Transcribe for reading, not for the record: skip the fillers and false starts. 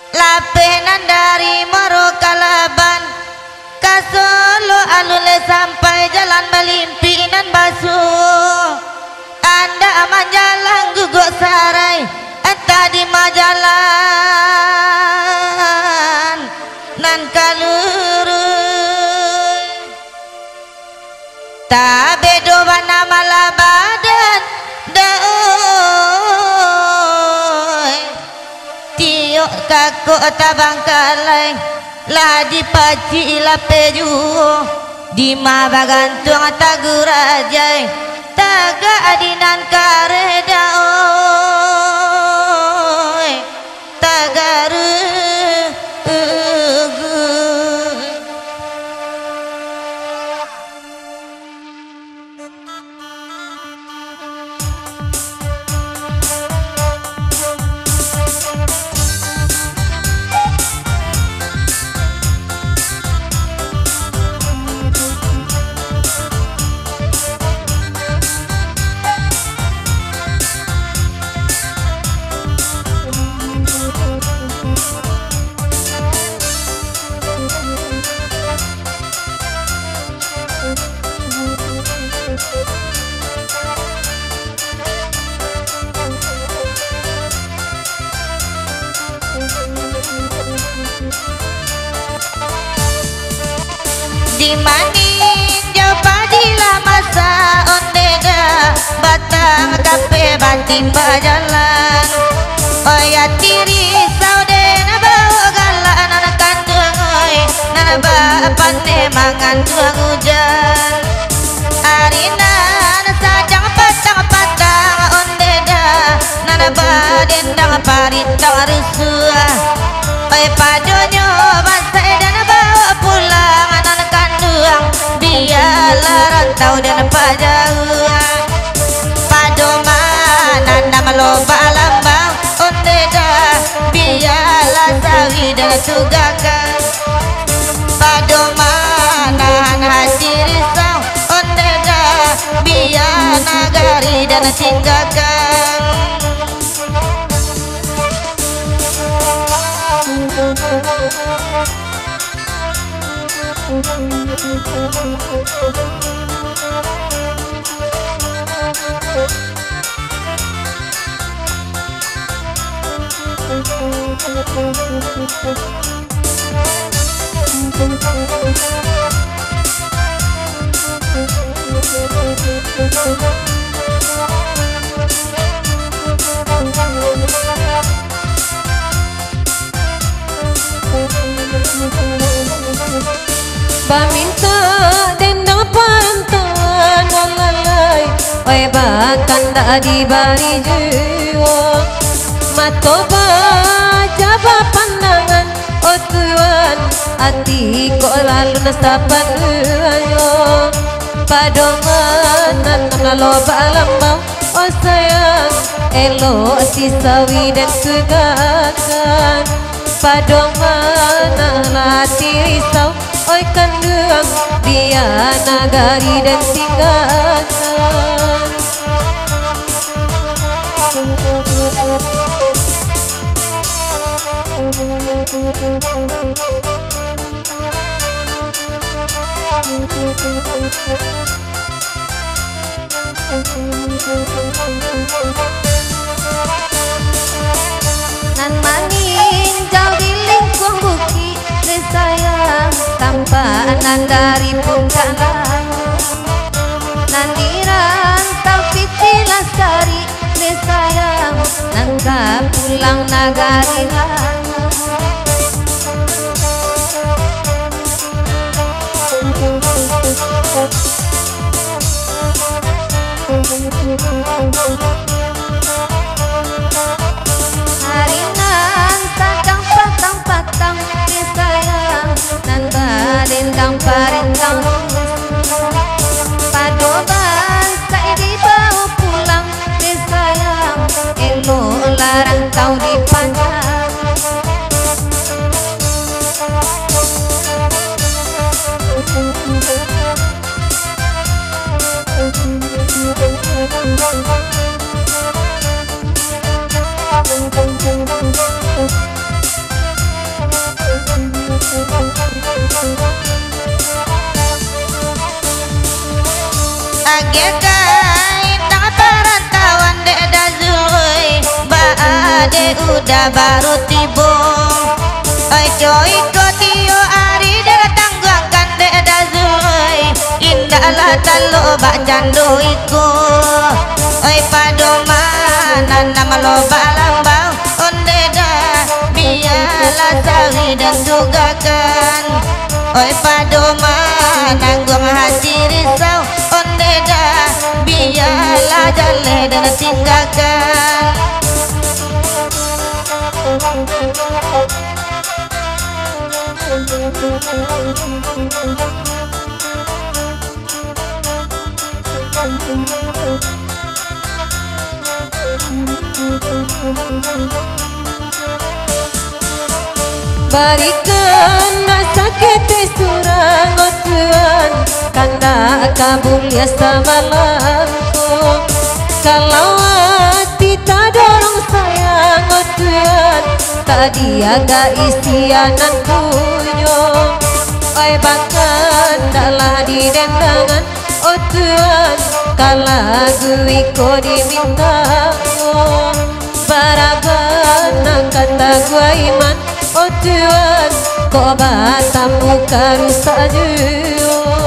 Lapenan dari Merokalaban ke Solo alule sampai jalan Melimpinan basuh. Anda aman jalan guguk sarai entah di majalan nan kalurui tak bedo bana malabadan daoi tiok kaku tabang kaleng lah dipaci lapeju di mabagantung tagurajai taga adinan karedaoi tagaru di maning jauh padilah masa ondeda batang kape banting bajalan oya tiri saudena bawa galak anak kandung oi nana bapan mangan tuang hujan arina sajang patang ondeda nana badendang parintang rusuh oi padonyo bangsa edana bawa pulang biarlah rantau dan pajauhan padoman nama loba lambang ondeda biarlah sawi dan tugakan padoman hati risau ondeda biar nagari dan tinggalkan Paminta dendang pantan alalai oi bahkan tak dibari jiwa matoba jaba pandangan oh Tuhan hati kok lalu nasapan ayo padoman nama loba lambang oh sayang elok si sawi dan kegakan padoman hati risau oi kandung biar nagari dan tinggalkan nan maning jauh di lingkung bukit sayang tanpa nan dari pungkalan nan dirantau piti lastari sayang nan ka pulang nagari bagaikan tak perantauan dek dazului baade udah baru tibo oi coy kotio ari dek tangguangkan dek dazului indahlah talo bak candu iku oi padomanan nama lo balambau onde dah biarlah sawi dan tugakan oi padomanan gua hati risau onde dah biarlah jale dan tinggalkan berikan rasa kita surang oh Tuhan karena kabul ya samalamku kalau hati tak dorong sayang oh Tuhan tadi agak isianan kunyo oi bahkan dalah di dendangan oh Tuhan kalau gue ko diminta oh baraban kata gua iman oh Tuhan kau batam buka rusak jua